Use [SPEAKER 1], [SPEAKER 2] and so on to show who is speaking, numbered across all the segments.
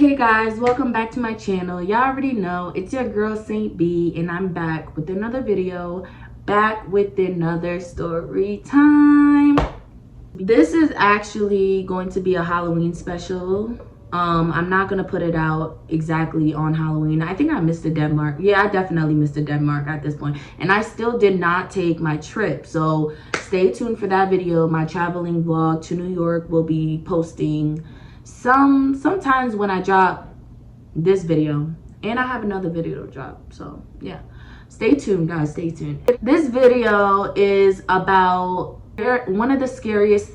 [SPEAKER 1] Hey guys, welcome back to my channel. Y'all already know it's your girl Saint B, and I'm back with another video, back with another story time. This is actually going to be a Halloween special. I'm not gonna put it out exactly on Halloween. I think I missed the Denmark. Yeah, I definitely missed the Denmark at this point, and I still did not take my trip, so stay tuned for that video. My traveling vlog to New York will be posting sometimes when I drop this video, and I have another video to drop, so yeah, stay tuned guys, stay tuned. This video is about one of the scariest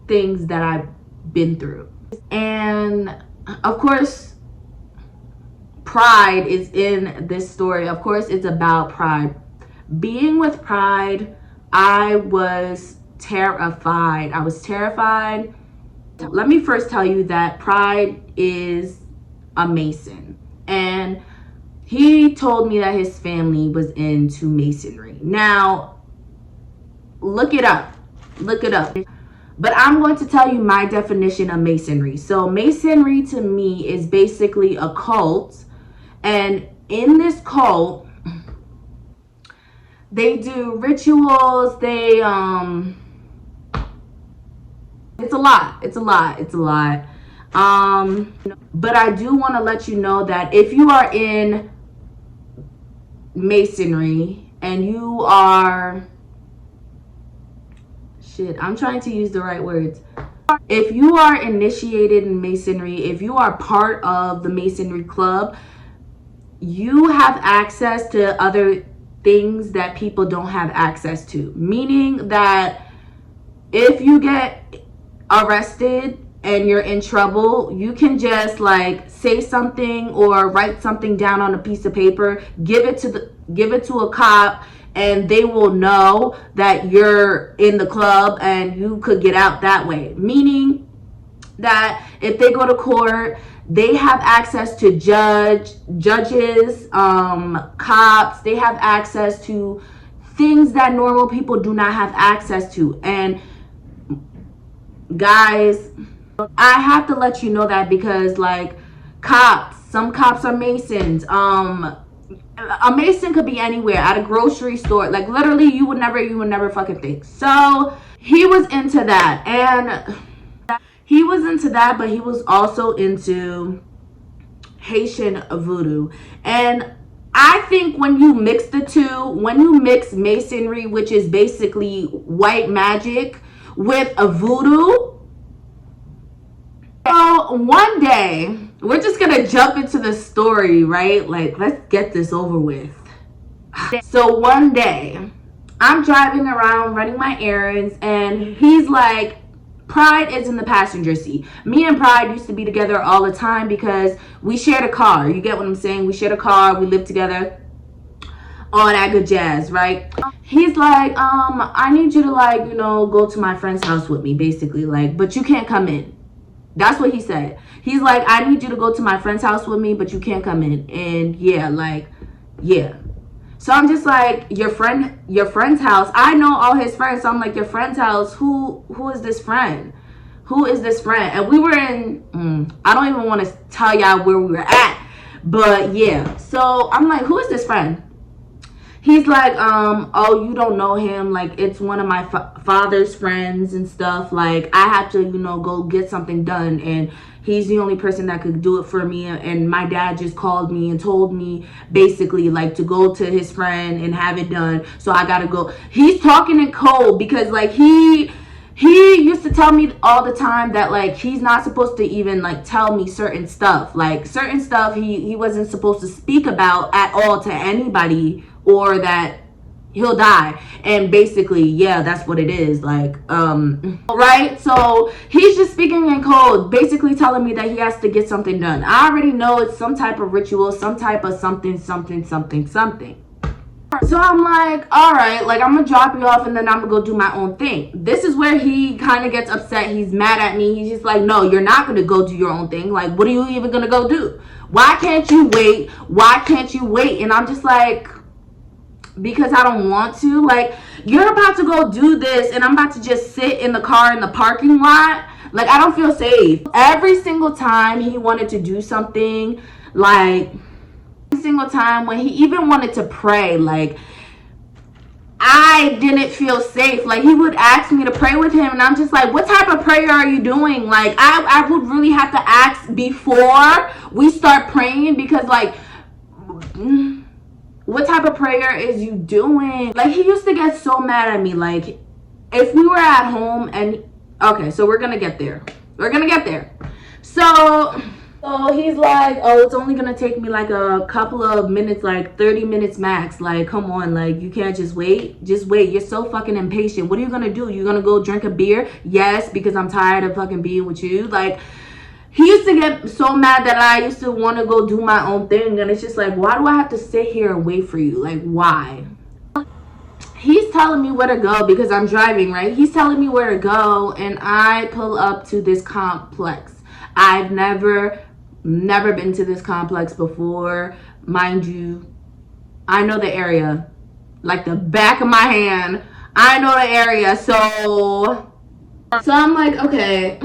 [SPEAKER 1] things that I've been through, and of course pride is in this story. Of course it's about pride. Being with pride, I was terrified. Let me first tell you that Pride is a Mason, and he told me that his family was into Masonry. Now, look it up. But I'm going to tell you my definition of Masonry. So Masonry to me is basically a cult, and in this cult, they do rituals, it's a lot. But I do want to let you know that if you are in Masonry and you are, I'm trying to use the right words. If you are initiated in Masonry, if you are part of the Masonry club, you have access to other things that people don't have access to. Meaning that if you get arrested and you're in trouble, you can just like say something or write something down on a piece of paper, give it to a cop, and they will know that you're in the club and you could get out that way. Meaning that if they go to court, they have access to judges, cops. They have access to things that normal people do not have access to. And guys, I have to let you know that because like some cops are Masons. A Mason could be anywhere, at a grocery store, like literally you would never fucking think. So he was into that, but he was also into Haitian voodoo. And I think when you mix the two, when you mix Masonry, which is basically white magic, with a voodoo. So one day, we're just gonna jump into the story, right? Like, let's get this over with. So one day, I'm driving around running my errands, and he's like, Pride is in the passenger seat. Me and Pride used to be together all the time because we shared a car. You get what I'm saying? We shared a car, we lived together, all that good jazz, right? He's like, I need you to like, go to my friend's house with me, basically, like, but you can't come in. That's what he said. He's like, I need you to go to my friend's house with me, but you can't come in. And yeah. So I'm just like, your friend's house. I know all his friends. So I'm like, your friend's house. Who is this friend? Who is this friend? And we were in, I don't even want to tell y'all where we were at, but yeah. So I'm like, who is this friend? He's like, oh, you don't know him. Like, it's one of my father's friends and stuff. Like, I have to, go get something done. And he's the only person that could do it for me. And my dad just called me and told me basically like to go to his friend and have it done. So I got to go. He's talking in code because like he used to tell me all the time that like he's not supposed to even like tell me certain stuff. Like certain stuff he wasn't supposed to speak about at all to anybody, or that he'll die. And basically, yeah, that's what it is. Like, right? So he's just speaking in code, basically telling me that he has to get something done. I already know it's some type of ritual, some type of something. So I'm like, all right, like I'm gonna drop you off and then I'm gonna go do my own thing. This is where he kind of gets upset. He's mad at me. He's just like, no, you're not gonna go do your own thing. Like, what are you even gonna go do? Why can't you wait? And I'm just like, because I don't want to. Like, you're about to go do this and I'm about to just sit in the car in the parking lot. Like, I don't feel safe. Every single time he wanted to do something, like, every single time when he even wanted to pray, like, I didn't feel safe. Like, he would ask me to pray with him, and I'm just like, what type of prayer are you doing? Like, I would really have to ask before we start praying, because, like, what type of prayer is you doing? Like, he used to get so mad at me. Like, if we were at home and, okay, so we're gonna get there. We're gonna get there. So he's like, oh, it's only gonna take me like a couple of minutes, like 30 minutes max. Like, come on, like, you can't just wait. Just wait. You're so fucking impatient. What are you gonna do? You gonna go drink a beer? Yes, because I'm tired of fucking being with you. Like, he used to get so mad that I used to want to go do my own thing. And it's just like, why do I have to sit here and wait for you? Like, why? He's telling me where to go because I'm driving, right? He's telling me where to go, and I pull up to this complex. I've never been to this complex before. Mind you, I know the area like the back of my hand. I know the area. So I'm like, okay.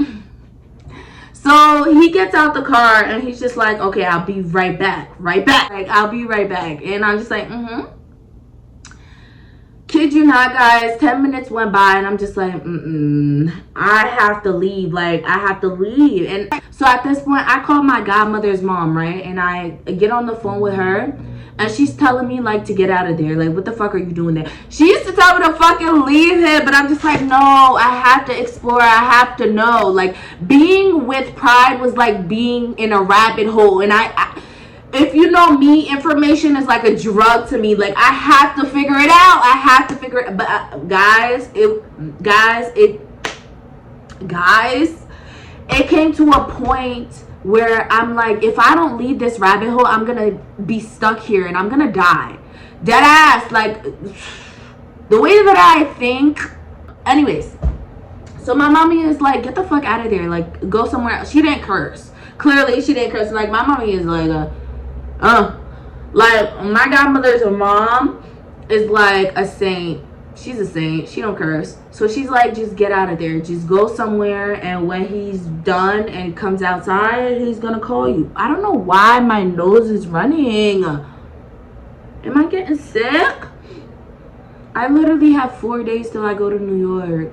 [SPEAKER 1] So he gets out the car and he's just like, okay, I'll be right back. Like, I'll be right back. And I'm just like, Kid you not, guys, 10 minutes went by and I'm just like, I have to leave. Like, I have to leave. And so at this point, I call my godmother's mom, right? And I get on the phone with her. And she's telling me, like, to get out of there. Like, what the fuck are you doing there? She used to tell me to fucking leave him. But I'm just like, no, I have to explore. I have to know. Like, being with Pride was like being in a rabbit hole. And I if you know me, information is like a drug to me. Like, I have to figure it out. I have to figure it. But guys, it came to a point where I'm like, if I don't leave this rabbit hole, I'm gonna be stuck here and I'm gonna die. Dead ass. Like, the way that I think. Anyways, so my mommy is like, get the fuck out of there. Like, go somewhere else. She didn't curse. Clearly, she didn't curse. Like, my mommy is like, like, my godmother's mom is like a saint. She's a saint. She don't curse. So she's like, just get out of there. Just go somewhere, and when he's done and comes outside, he's gonna call you. I don't know why my nose is running. Am I getting sick? I literally have 4 days till I go to New York.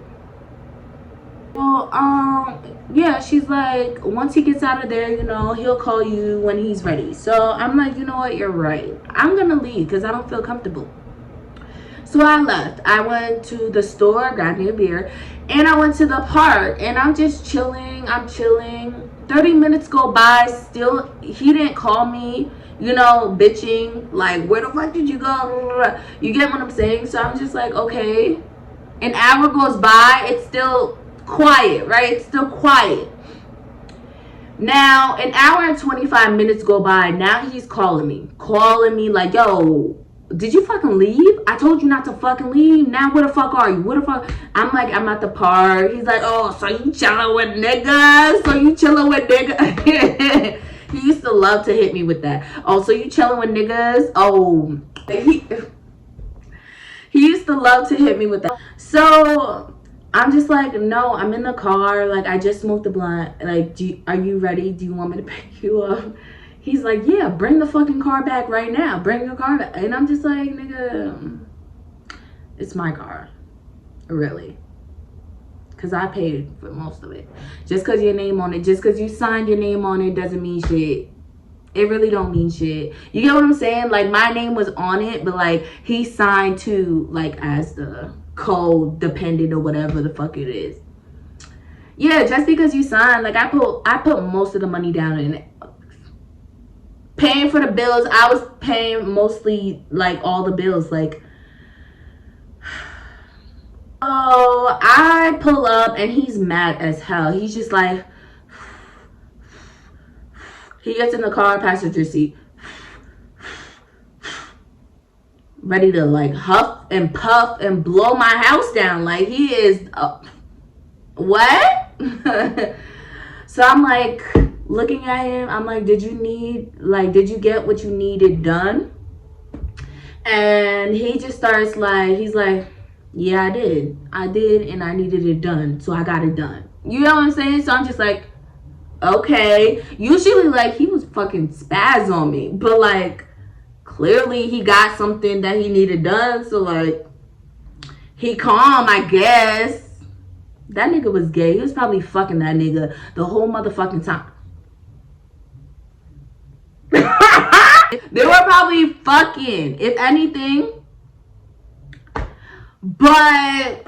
[SPEAKER 1] Well, yeah, she's like, once he gets out of there, you know, he'll call you when he's ready. So I'm like, you know what, you're right. I'm gonna leave because I don't feel comfortable. So I left. I went to the store, grabbed me a beer, and I went to the park, and I'm just chilling. I'm chilling. 30 minutes go by, still, he didn't call me, you know, bitching, like, where the fuck did you go? You get what I'm saying? So I'm just like, okay. An hour goes by, it's still quiet, right? It's still quiet. Now, an hour and 25 minutes go by. Now he's calling me like, yo, did you fucking leave? I told you not to fucking leave. Now where the fuck are you? Where the fuck? I'm like, I'm at the park. He's like, oh, so you chilling with niggas? He used to love to hit me with that. Oh, so you chilling with niggas? Oh, he used to love to hit me with that. So I'm just like, no, I'm in the car. Like, I just smoked the blunt. Like, are you ready? Do you want me to pick you up? He's like, yeah, bring the fucking car back right now. Bring your car back. And I'm just like, nigga, it's my car. Really. Because I paid for most of it. Just because your name on it, just because you signed your name on it doesn't mean shit. It really don't mean shit. You get what I'm saying? Like, my name was on it, but, like, he signed too, like, as the co-dependent or whatever the fuck it is. Yeah, just because you signed, like, I put most of the money down in it. Paying for the bills, I was paying mostly, like, all the bills, like. Oh, I pull up and he's mad as hell. He's just like, he gets in the car, passenger seat, ready to, like, huff and puff and blow my house down. Like, he is, what? So I'm like, looking at him, I'm like, did you get what you needed done? And he just starts like, he's like, yeah, I did, and I needed it done, so I got it done. You know what I'm saying? So I'm just like, okay. Usually, like, he was fucking spaz on me, but like, clearly he got something that he needed done. So like, he calm, I guess. That nigga was gay. He was probably fucking that nigga the whole motherfucking time. They were probably fucking, if anything. But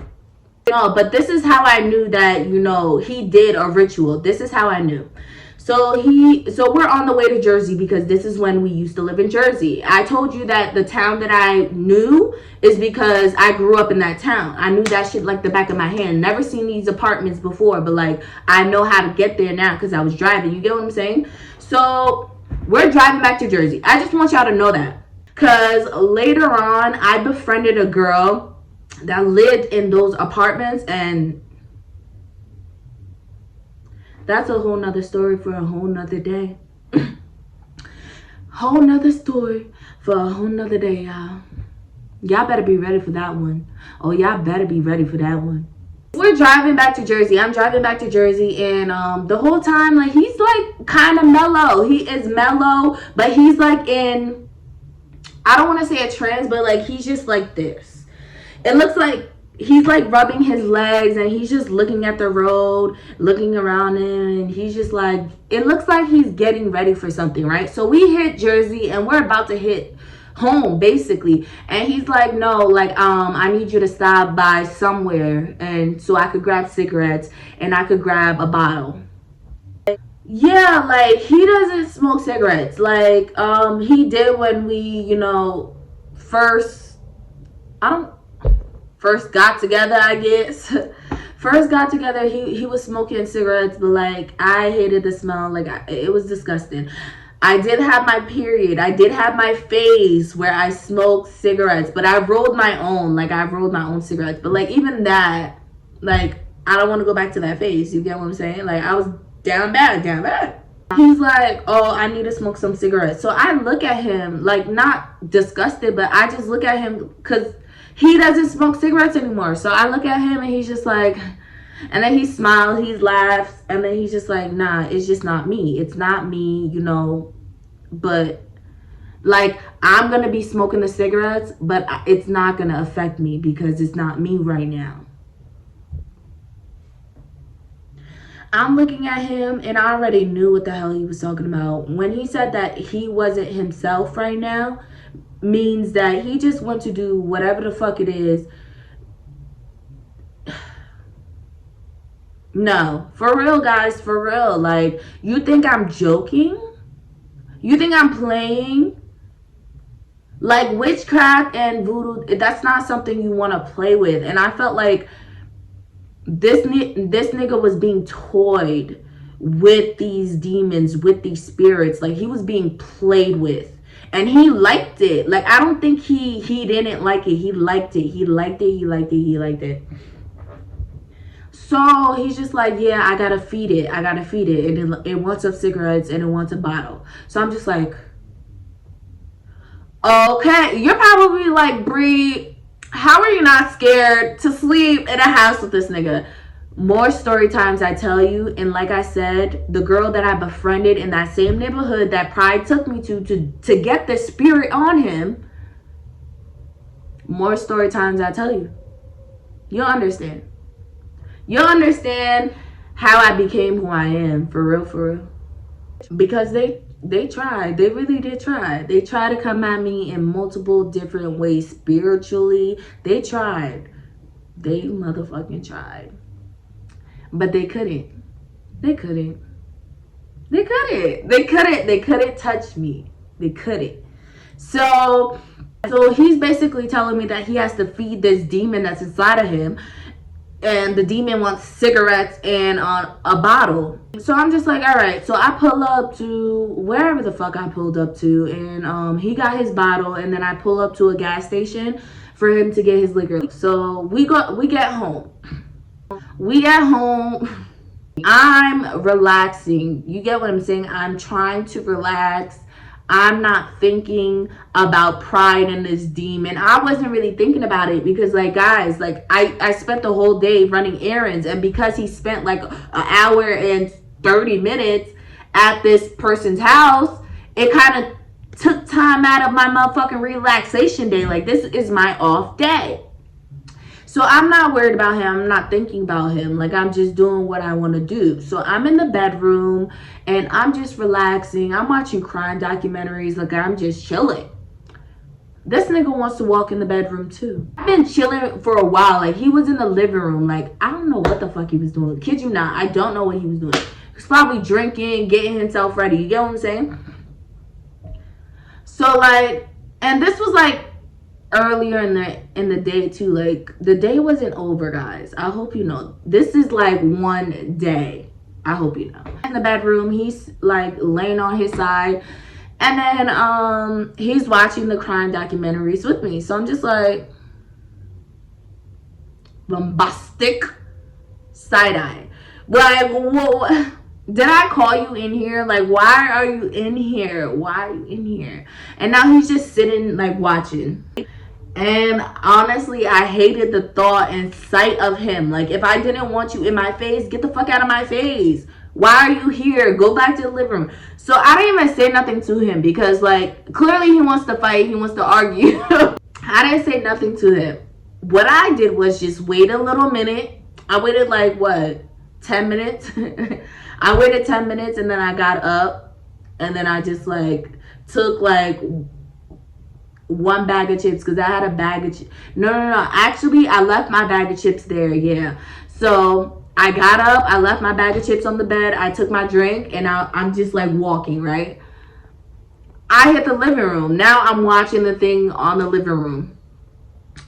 [SPEAKER 1] no, but this is how I knew that, you know, he did a ritual. This is how I knew. So we're on the way to Jersey because this is when we used to live in Jersey. I told you that the town that I knew is because I grew up in that town. I knew that shit like the back of my hand. Never seen these apartments before, but like I know how to get there now because I was driving. You get what I'm saying? So we're driving back to Jersey. I just want y'all to know that. Because later on, I befriended a girl that lived in those apartments, and that's a whole nother story for a whole nother day. Whole nother story for a whole nother day, y'all. Y'all better be ready for that one. Oh, y'all better be ready for that one. We're driving back to Jersey. I'm driving back to Jersey, and the whole time, like, he's like kind of mellow. He is mellow, but he's like in, I don't want to say a trance, but like he's just like this. It looks like he's like rubbing his legs and he's just looking at the road, looking around him, and he's just like, it looks like he's getting ready for something, right? So we hit Jersey and we're about to hit home basically, and he's like, no, like I need you to stop by somewhere, and so I could grab cigarettes and I could grab a bottle. Yeah, like he doesn't smoke cigarettes like he did when we, you know, first got together, I guess. First got together, he was smoking cigarettes, but like I hated the smell. Like it was disgusting. I did have my period. I did have my phase where I smoked cigarettes, but I rolled my own. Like I rolled my own cigarettes. But like even that, like I don't want to go back to that phase. You get what I'm saying? Like I was down bad. He's like, oh, I need to smoke some cigarettes. So I look at him, like not disgusted, but I just look at him because he doesn't smoke cigarettes anymore. So I look at him and he's just like, and then he smiles, he laughs, and then he's just like, nah, it's just not me. It's not me, you know, but like I'm going to be smoking the cigarettes, but it's not going to affect me because it's not me right now. I'm looking at him and I already knew what the hell he was talking about. When he said that he wasn't himself right now, means that he just wants to do whatever the fuck it is. No, for real, guys, for real. Like, you think I'm joking? You think I'm playing? Like, witchcraft and voodoo, that's not something you want to play with. And I felt like this nigga was being toyed with these demons, with these spirits. Like, he was being played with. And he liked it. Like, I don't think he didn't like it. He liked it. He liked it. So he's just like, yeah, I gotta feed it. And it wants up cigarettes and it wants a bottle. So I'm just like, okay. You're probably like, Bree, how are you not scared to sleep in a house with this nigga? More story times, I tell you. And like I said, the girl that I befriended in that same neighborhood that Pride took me to get the spirit on him, more story times, I tell you. You'll understand. You'll understand how I became who I am, for real. Because they tried. They really did try. They tried to come at me in multiple different ways spiritually. They tried. They motherfucking tried. But they couldn't. They couldn't touch me. They couldn't. So he's basically telling me that he has to feed this demon that's inside of him. And the demon wants cigarettes and a bottle. So I'm just like, all right. So I pull up to wherever the fuck I pulled up to. And he got his bottle. And then I pull up to a gas station for him to get his liquor. So we get home. I'm relaxing. You get what I'm saying? I'm trying to relax. I'm not thinking about pride and this demon. I wasn't really thinking about it because, like, guys, like, I spent the whole day running errands, and because he spent like an hour and 30 minutes at this person's house, it kind of took time out of my motherfucking relaxation day. Like, this is my off day. So I'm not worried about him. I'm not thinking about him. Like, I'm just doing what I want to do. So I'm in the bedroom and I'm just relaxing. I'm watching crime documentaries. Like, I'm just chilling. This nigga wants to walk in the bedroom too. I've been chilling for a while. Like, he was in the living room. Like, I don't know what the fuck he was doing. Kid you not. I don't know what he was doing. He was probably drinking, getting himself ready. You get what I'm saying? So, like, and this was like earlier in the day too. Like, the day wasn't over, guys. I hope you know. This is like one day. I hope you know. In the bedroom, he's like laying on his side, and then he's watching the crime documentaries with me. So I'm just like, bombastic side eye. Like, whoa. Did I call you in here? Like, why are you in here? Why are you in here? And now he's just sitting, like, watching. And honestly, I hated the thought and sight of him. Like, if I didn't want you in my face, get the fuck out of my face. Why are you here? Go back to the living room. So I didn't even say nothing to him because, like, clearly he wants to fight. He wants to argue. I didn't say nothing to him. What I did was just wait a little minute. I waited, like, what, 10 minutes? I waited 10 minutes and then I got up and then I just like took like one bag of chips because I had a bag of chips. No. Actually, I left my bag of chips there. Yeah. So I got up. I left my bag of chips on the bed. I took my drink and I'm just like walking, right? I hit the living room. Now I'm watching the thing on the living room.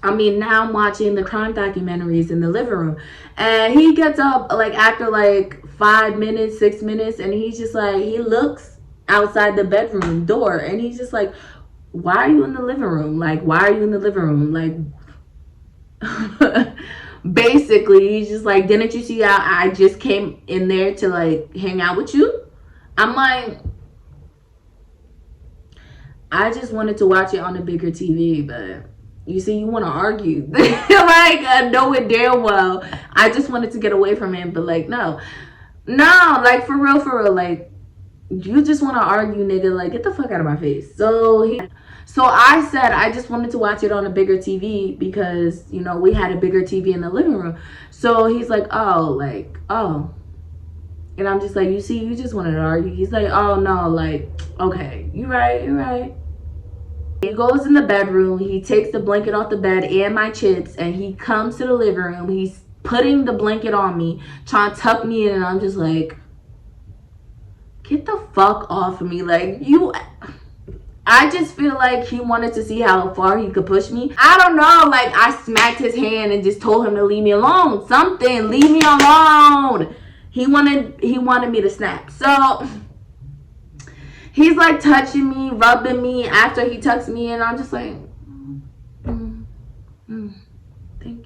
[SPEAKER 1] Now I'm watching the crime documentaries in the living room. And he gets up like after like 5 minutes, 6 minutes, and he's just like, he looks outside the bedroom door and he's just like, why are you in the living room? Like, why are you in the living room? Like, basically, he's just like, didn't you see how I just came in there to like hang out with you? I'm like, I just wanted to watch it on a bigger TV, but you see, you want to argue. Like, I know it damn well. I just wanted to get away from him, but like, no, like, for real, like, you just want to argue, nigga. Like, get the fuck out of my face. So I said I just wanted to watch it on a bigger TV because, you know, we had a bigger TV in the living room. So he's like, oh. And I'm just like, you see, you just wanted to argue. He's like, oh, no, like, okay, you're right. He goes in the bedroom, he takes the blanket off the bed and my chips, and he comes to the living room. He's putting the blanket on me, trying to tuck me in, and I'm just like, get the fuck off of me. Like, I just feel like he wanted to see how far he could push me. I don't know, like, I smacked his hand and just told him to leave me alone. Something, leave me alone. He wanted me to snap. So he's like touching me, rubbing me after he tucks me in. I'm just like, thank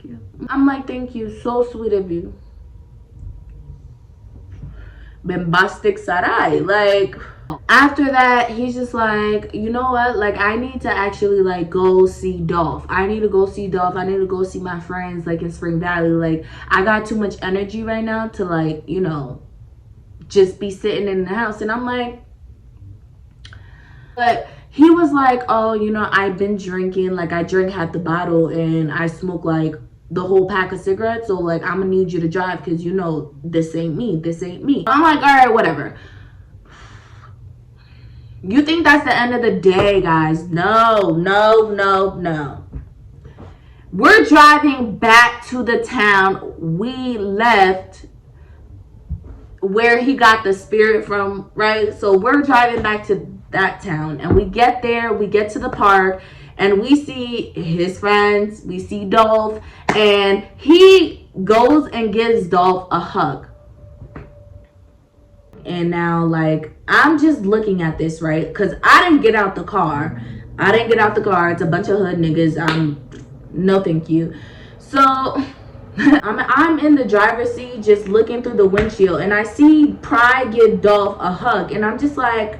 [SPEAKER 1] you. I'm like, thank you. So sweet of you. Bombastic Sarai. Like, after that, he's just like, you know what? Like, I need to actually, like, go see Dolph. I need to go see Dolph. I need to go see my friends, like, in Spring Valley. Like, I got too much energy right now to, like, you know, just be sitting in the house. And I'm like, but he was like, oh, you know, I've been drinking. Like, I drink half the bottle and I smoke, like, the whole pack of cigarettes. So, like, I'm gonna need you to drive because, you know, this ain't me. I'm like, all right, whatever. You think that's the end of the day, guys? No. We're driving back to the town we left where he got the spirit from, right? So we're driving back to that town, and we get there, we get to the park, and we see his friends, we see Dolph, and he goes and gives Dolph a hug. And now, like, I'm just looking at this, right? Because I didn't get out the car. It's a bunch of hood niggas. No thank you. So I'm in the driver's seat just looking through the windshield, and I see Pride give Dolph a hug, and I'm just like,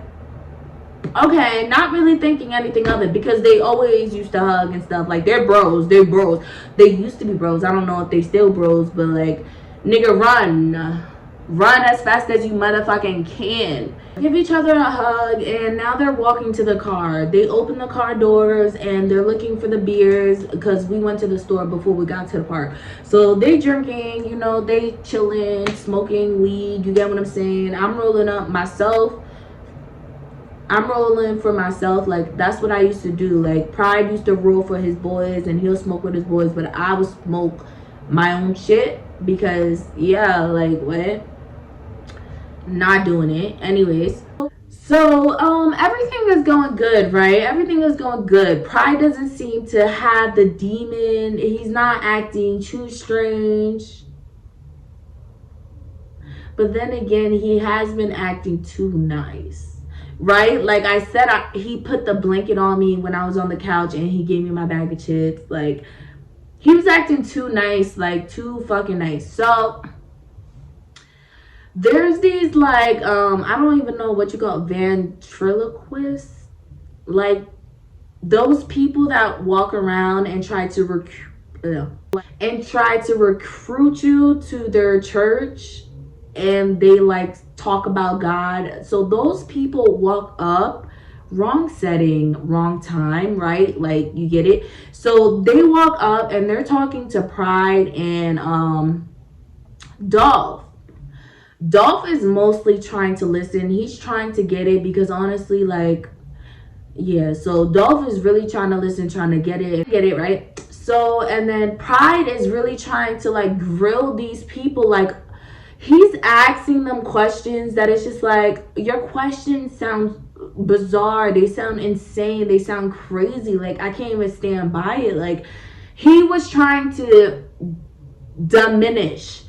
[SPEAKER 1] Okay, not really thinking anything of it because they always used to hug and stuff. Like, they're bros. They're bros. They used to be bros. I don't know if they still bros, but like, nigga, run. Run as fast as you motherfucking can. Give each other a hug, and now they're walking to the car. They open the car doors and they're looking for the beers because we went to the store before we got to the park. So they drinking, you know, they chilling, smoking weed. You get what I'm saying? I'm rolling up myself. I'm rolling for myself. Like, that's what I used to do. Like, Pride used to roll for his boys and he'll smoke with his boys, but I would smoke my own shit because, yeah, like, what? Not doing it. Anyways. So, everything is going good, right? Everything is going good. Pride doesn't seem to have the demon. He's not acting too strange. But then again, he has been acting too nice. Right? Like I said, he put the blanket on me when I was on the couch and he gave me my bag of chips. Like, he was acting too nice, like too fucking nice. So there's these like I don't even know what you call ventriloquists, like those people that walk around and try to recruit you to their church, and they like talk about God. So those people walk up, wrong setting, wrong time, right? Like, you get it? So they walk up and they're talking to Pride and Dolph. Dolph is mostly trying to listen. He's trying to get it because honestly, like, yeah, so Dolph is really trying to listen, trying to get it, right? So, and then Pride is really trying to like grill these people. Like, he's asking them questions that it's just like, your questions sound bizarre, they sound insane, they sound crazy. Like, I can't even stand by it. Like, he was trying to diminish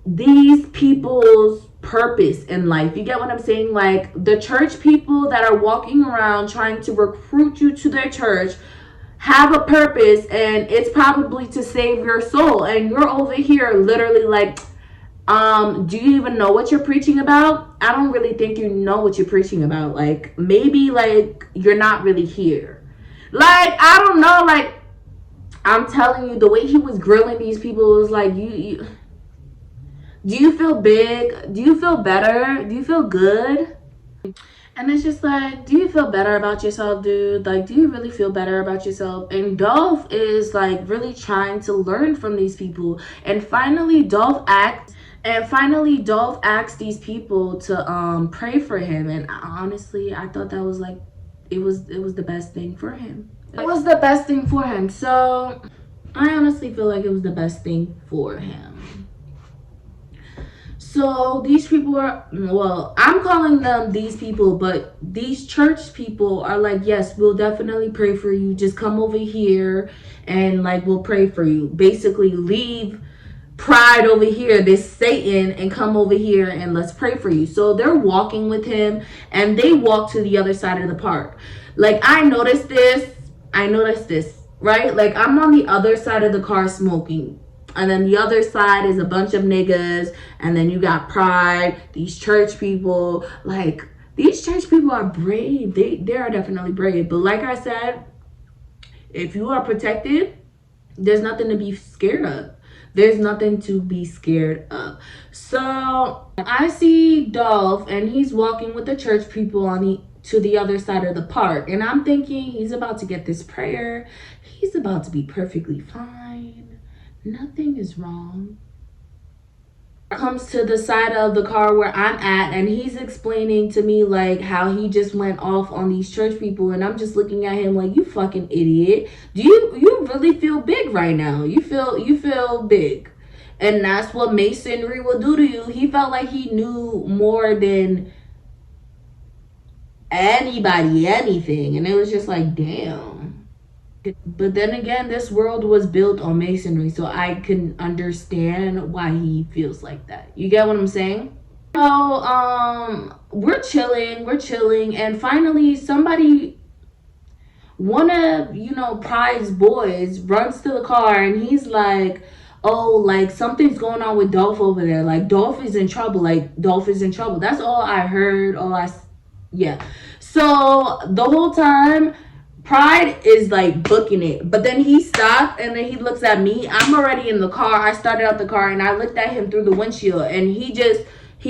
[SPEAKER 1] these people's purpose in life. You get what I'm saying? Like, the church people that are walking around trying to recruit you to their church have a purpose, and it's probably to save your soul, and you're over here literally like, do you even know what you're preaching about? I don't really think you know what you're preaching about. Like, maybe like you're not really here. Like, I don't know. Like, I'm telling you, the way he was grilling these people was like, you do you feel big? Do you feel better? Do you feel good? And it's just like, do you feel better about yourself, dude? Like, do you really feel better about yourself? And Dolph is like really trying to learn from these people. And finally, Dolph asked these people to pray for him. And honestly, I thought that was like, it was the best thing for him. It was the best thing for him. So I honestly feel like it was the best thing for him. So these people are, well, I'm calling them these people, but these church people are like, yes, we'll definitely pray for you. Just come over here and like, we'll pray for you. Basically, leave Pride over here, this Satan, and come over here and let's pray for you. So they're walking with him and they walk to the other side of the park. Like, I noticed this, right? Like, I'm on the other side of the car smoking. And then the other side is a bunch of niggas. And then you got Pride, these church people. Like, these church people are brave. They are definitely brave. But like I said, if you are protected, there's nothing to be scared of. There's nothing to be scared of. So I see Dolph and he's walking with the church people to the other side of the park. And I'm thinking he's about to get this prayer. He's about to be perfectly fine. Nothing is wrong. Comes to the side of the car where I'm at, and he's explaining to me like how he just went off on these church people, and I'm just looking at him like, you fucking idiot. Do you really feel big right now? You feel big. And that's what masonry will do to you. He felt like he knew more than anybody, anything. And it was just like, damn. But then again, this world was built on masonry, so I can understand why he feels like that. You get what I'm saying? So, we're chilling, and finally somebody, one of, Pride's boys runs to the car, and he's like, oh, like, something's going on with Dolph over there. Like, Dolph is in trouble. That's all I heard. Yeah. So the whole time, Pride is like booking it, but then he stopped and then he looks at me. I'm already in the car. I started out the car and I looked at him through the windshield, and he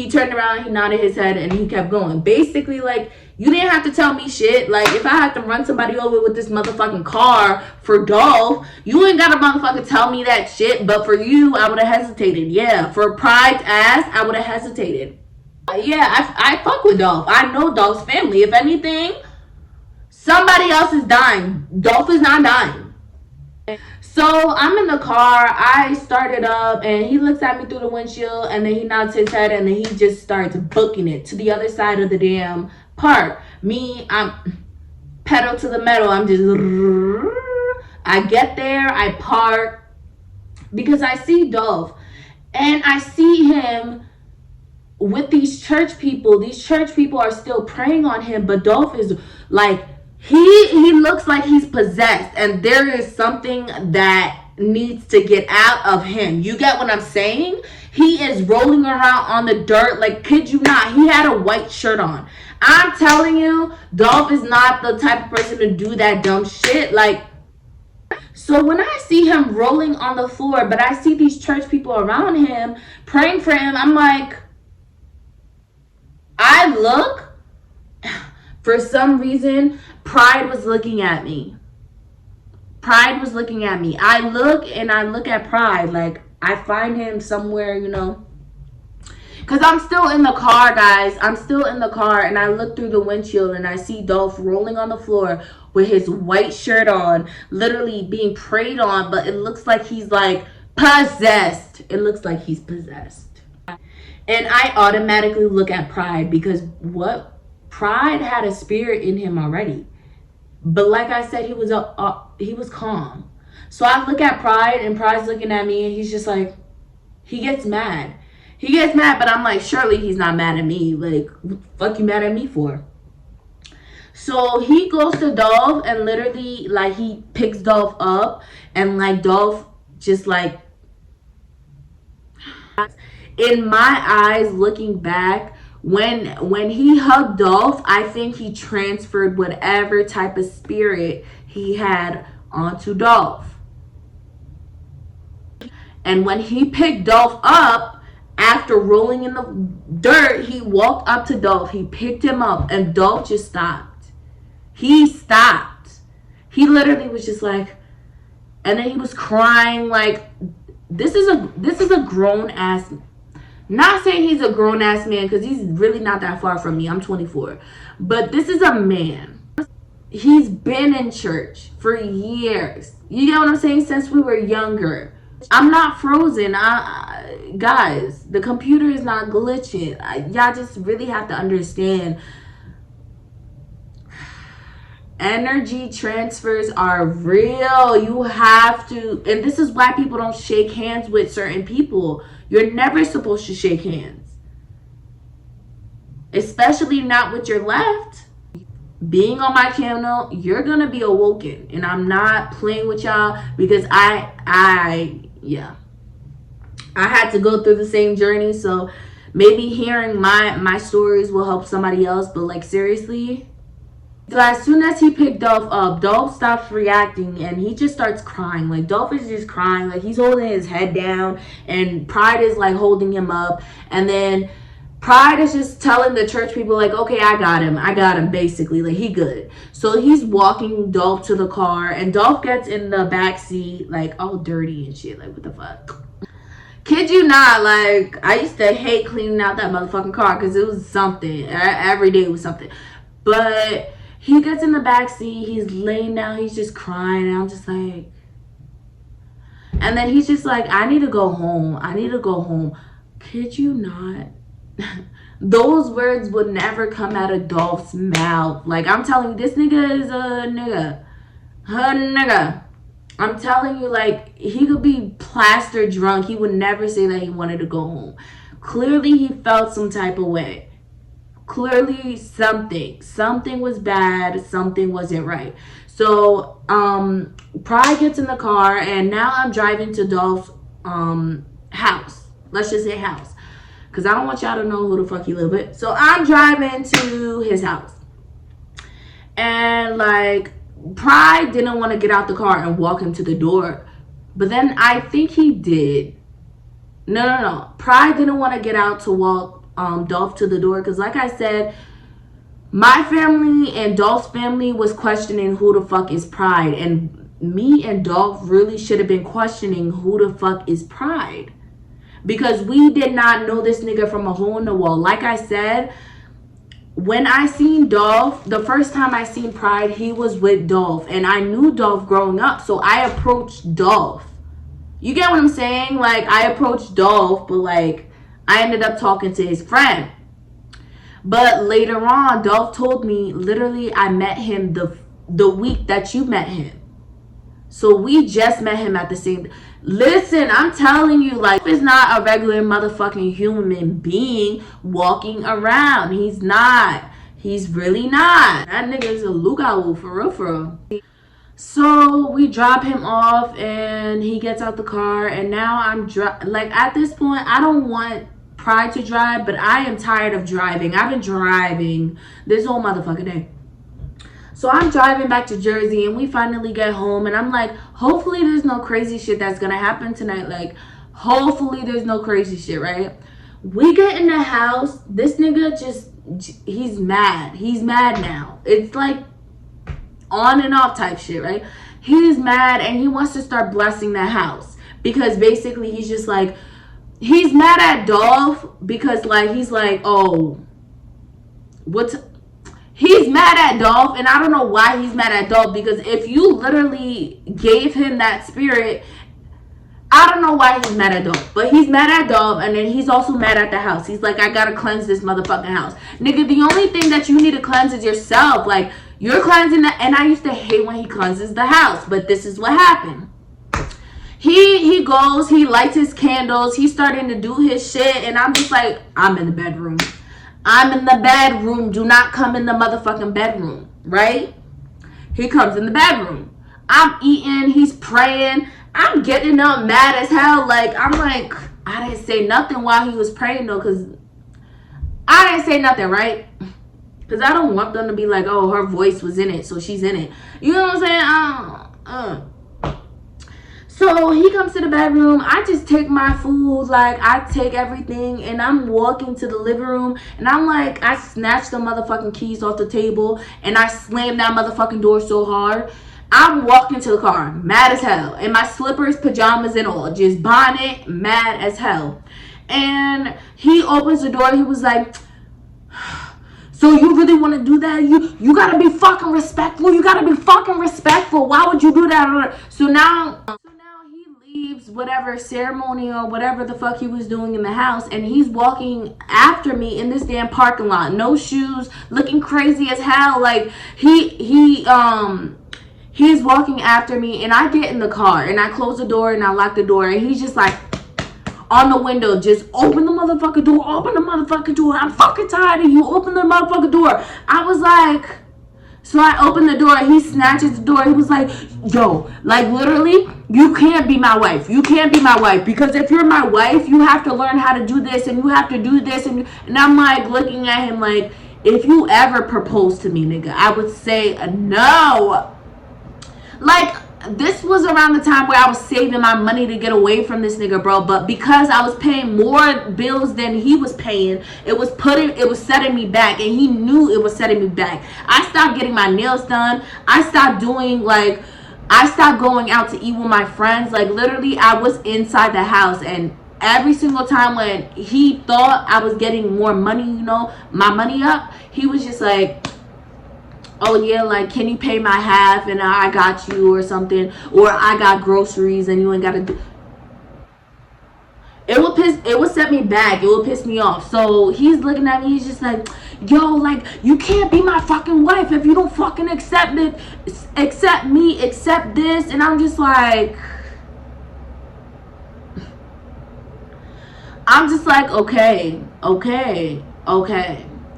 [SPEAKER 1] turned around, he nodded his head, and he kept going. Basically, like, you didn't have to tell me shit. Like, if I had to run somebody over with this motherfucking car for Dolph, you ain't gotta motherfucking tell me that shit. But for you, I would have hesitated. Yeah, for Pride's ass, I would have hesitated. Yeah, I fuck with Dolph. I know Dolph's family. If anything, somebody else is dying. Dolph is not dying. So I'm in the car. I started up, and he looks at me through the windshield, and then he nods his head, and then he just starts booking it to the other side of the damn park. Me, I'm pedal to the metal. I'm just. I get there. I park because I see Dolph, and I see him with these church people. These church people are still praying on him, but Dolph is like, he looks like he's possessed, and there is something that needs to get out of him. You get what I'm saying? He is rolling around on the dirt, like, kid you not, he had a white shirt on. I'm telling you, Dolph is not the type of person to do that dumb shit. Like, so when I see him rolling on the floor, but I see these church people around him praying for him, I'm like, I look, for some reason, Pride was looking at me. Pride was looking at me. I look and I look at Pride. Like, I find him somewhere, you know. Because I'm still in the car, guys. I'm still in the car, and I look through the windshield and I see Dolph rolling on the floor with his white shirt on, literally being prayed on, but it looks like he's like possessed. It looks like he's possessed. And I automatically look at Pride because what? Pride had a spirit in him already. But like I said, he was calm. So I look at Pride, and Pride's looking at me, and he's just like, he gets mad. He gets mad, but I'm like, surely he's not mad at me. Like, what the fuck you mad at me for? So he goes to Dolph, and literally, like, he picks Dolph up, and like Dolph just like, in my eyes, looking back, when he hugged Dolph, I think he transferred whatever type of spirit he had onto Dolph. And when he picked Dolph up, after rolling in the dirt, he walked up to Dolph, he picked him up, and Dolph just stopped. He stopped. He literally was just like, and then he was crying. Like, this is a grown ass. Not saying he's a grown ass man, because he's really not that far from me. I'm 24. But this is a man. He's been in church for years. You get what I'm saying? Since we were younger. I'm not frozen. Guys, the computer is not glitching. Y'all just really have to understand. Energy transfers are real. You have to, and this is why people don't shake hands with certain people. You're never supposed to shake hands, especially not with your left. Being on my channel, you're gonna be awoken, and I'm not playing with y'all because I had to go through the same journey. So maybe hearing my stories will help somebody else. But like, seriously. So as soon as he picked Dolph up, Dolph stops reacting, and he just starts crying. Like, Dolph is just crying. Like, he's holding his head down, and Pride is like holding him up. And then Pride is just telling the church people, like, okay, I got him, basically. Like, he good. So he's walking Dolph to the car, and Dolph gets in the back seat, like, all dirty and shit. Like, what the fuck? Kid you not, like, I used to hate cleaning out that motherfucking car because it was something. Every day was something. But he gets in the back seat, he's laying down, he's just crying, and I'm just like, and then he's just like, I need to go home. Kid you not? Those words would never come out of Dolph's mouth. Like, I'm telling you, this nigga is a nigga. I'm telling you, like, he could be plaster drunk. He would never say that he wanted to go home. Clearly, he felt some type of way. Clearly something was bad, something wasn't right. So Pride gets in the car, and now I'm driving to Dolph's house. Let's just say house, because I don't want y'all to know who the fuck he live with. So I'm driving to his house, And like, Pride didn't want to get out the car and walk him to the door. But then I think he did. No. Pride didn't want to get out to walk Dolph to the door. Because like I said, my family and Dolph's family was questioning who the fuck is Pride. And me and Dolph really should have been questioning who the fuck is Pride. Because we did not know this nigga from a hole in the wall. Like I said, when I seen Dolph, the first time I seen Pride, he was with Dolph. And I knew Dolph growing up. So I approached Dolph. You get what I'm saying? Like, I approached Dolph, but like, I ended up talking to his friend. But later on, Dolph told me, literally, I met him the week that you met him. So we just met him at the same. Listen, I'm telling you, like, is not a regular motherfucking human being walking around. He's not. He's really not. That nigga is a lookout for real. So we drop him off and he gets out the car, and now I'm like, at this point, I don't want Pride to drive, but I am tired of driving. I've been driving this whole motherfucking day. So I'm driving back to Jersey, and we finally get home, and I'm like, hopefully there's no crazy shit that's gonna happen tonight. Like, hopefully there's no crazy shit, right? We get in the house, this nigga he's mad. He's mad now. It's like on and off type shit, right? He's mad, and he wants to start blessing the house. Because basically he's just like, he's mad at Dolph because like, he's like, oh, he's mad at Dolph, and I don't know why he's mad at Dolph, because if you literally gave him that spirit, I don't know why he's mad at Dolph, but he's mad at Dolph, and then he's also mad at the house. He's like, I gotta cleanse this motherfucking house. Nigga, the only thing that you need to cleanse is yourself. Like, you're cleansing that, and I used to hate when he cleanses the house, but this is what happened. He goes, he lights his candles, he's starting to do his shit, and I'm just like, I'm in the bedroom. I'm in the bedroom. Do not come in the motherfucking bedroom, right? He comes in the bedroom. I'm eating. He's praying. I'm getting up mad as hell. Like, I'm like, I didn't say nothing while he was praying, though, because I didn't say nothing, right? Because I don't want them to be like, oh, her voice was in it, so she's in it. You know what I'm saying? So he comes to the bedroom. I just take my food, like I take everything, and I'm walking to the living room, and I'm like, I snatch the motherfucking keys off the table, and I slam that motherfucking door so hard. I'm walking to the car, mad as hell, in my slippers, pajamas, and all, just bonnet, mad as hell. And he opens the door. He was like, so you really want to do that? You gotta be fucking respectful. You gotta be fucking respectful. Why would you do that? So now he leaves whatever ceremony or whatever the fuck he was doing in the house, and he's walking after me in this damn parking lot. No shoes, looking crazy as hell. Like, he's walking after me, and I get in the car, and I close the door, and I lock the door, and he's just like, on the window, just open the motherfucking door, open the motherfucking door. I'm fucking tired of you. Open the motherfucking door. I was like, so I opened the door. He snatches the door. He was like, yo, like literally, you can't be my wife. You can't be my wife, because if you're my wife, you have to learn how to do this, and you have to do this. And I'm like looking at him like, if you ever propose to me, nigga, I would say no. Like, this was around the time where I was saving my money to get away from this nigga, bro. But because I was paying more bills than he was paying, it was setting me back, and he knew it was setting me back. I stopped getting my nails done. I stopped going out to eat with my friends. Like, literally, I was inside the house, and every single time when he thought I was getting more money, my money up, he was just like, oh yeah, like, can you pay my half and I got you, or something, or I got groceries and you ain't gotta do. It would set me back. It would piss me off. So he's looking at me, he's just like, yo, like, you can't be my fucking wife if you don't fucking accept me, accept this. And I'm just like, okay.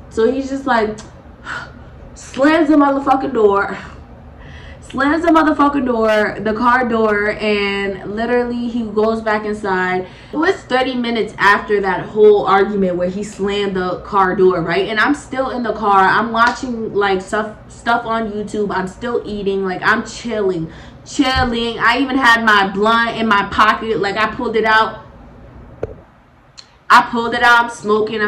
[SPEAKER 1] So he's just like, slams the motherfucking door, slams the motherfucking door, the car door, and literally he goes back inside. It was 30 minutes after that whole argument where he slammed the car door, right? And I'm still in the car. I'm watching like stuff on YouTube. I'm still eating. Like, I'm chilling. I even had my blunt in my pocket. Like, I pulled it out. I'm smoking.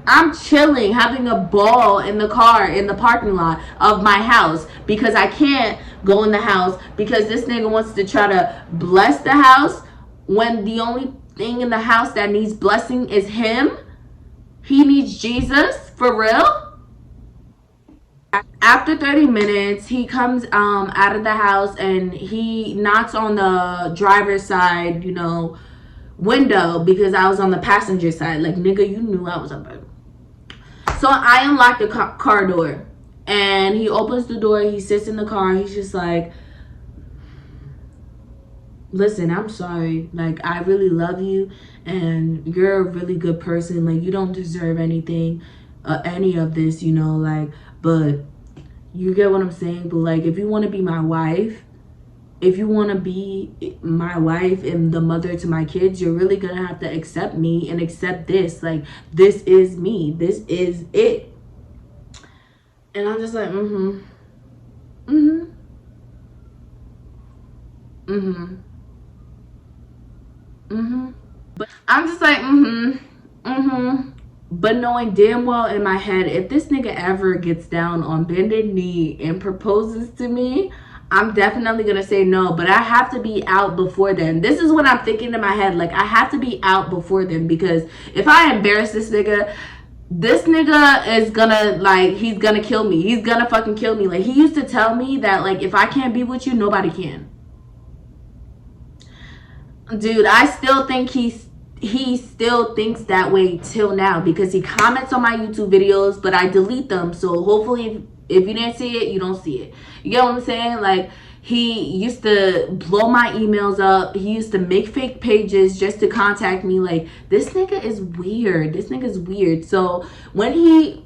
[SPEAKER 1] I'm chilling, having a ball in the car in the parking lot of my house, because I can't go in the house because this nigga wants to try to bless the house when the only thing in the house that needs blessing is him. He needs Jesus, for real. After 30 minutes, he comes out of the house and he knocks on the driver's side, window, because I was on the passenger side. Like, nigga, you knew I was up there. So I unlock the car door, and he opens the door. He sits in the car. He's just like, listen, I'm sorry. Like, I really love you, and you're a really good person. Like, you don't deserve anything, any of this, but you get what I'm saying? But, like, if you want to be my wife, and the mother to my kids, you're really gonna have to accept me and accept this. Like, this is me. This is it. And I'm just like, But I'm just like, But knowing damn well in my head, if this nigga ever gets down on bended knee and proposes to me, I'm definitely gonna say no. But I have to be out before then. This is what I'm thinking in my head. Like, I have to be out before then, because if I embarrass this nigga is gonna, like, he's gonna kill me. He's gonna fucking kill me. Like, he used to tell me that, like, if I can't be with you, nobody can. Dude, I still think he still thinks that way till now, because he comments on my YouTube videos, but I delete them. So hopefully, if you didn't see it, you don't see it. You get what I'm saying? Like, he used to blow my emails up. He used to make fake pages just to contact me. Like, this nigga is weird. So when he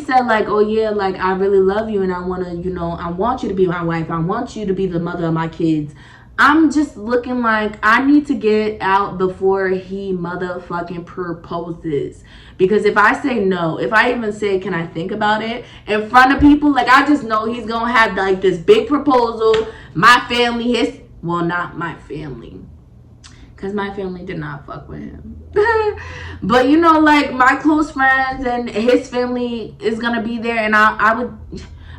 [SPEAKER 1] said, like, oh yeah, like, I really love you and I want to, I want you to be my wife. I want you to be the mother of my kids. I'm just looking like I need to get out before he motherfucking proposes. Because if I say no, if I even say, can I think about it, in front of people, like, I just know he's going to have, like, this big proposal. My family, not my family, because my family did not fuck with him. But, like, my close friends and his family is going to be there. And I would...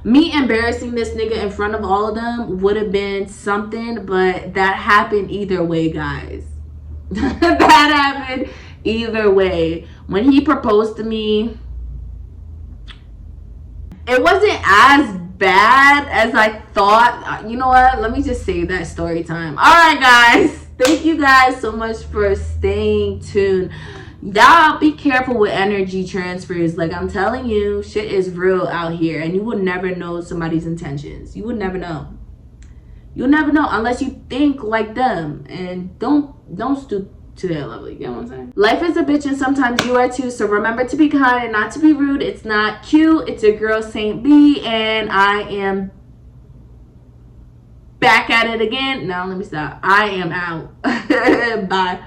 [SPEAKER 1] Me embarrassing this nigga in front of all of them would have been something, but that happened either way, guys. That happened either way. When he proposed to me, it wasn't as bad as I thought. You know what? Let me just save that story time. All right, guys. Thank you guys so much for staying tuned. Y'all be careful with energy transfers. Like, I'm telling you, shit is real out here, and you will never know somebody's intentions. You would never know. You'll never know unless you think like them, and don't stoop to their level. You get what I'm saying? Life is a bitch, and sometimes you are too. So remember to be kind and not to be rude. It's not cute. It's your girl Saint B, and I am back at it again. Now let me stop. I am out. Bye.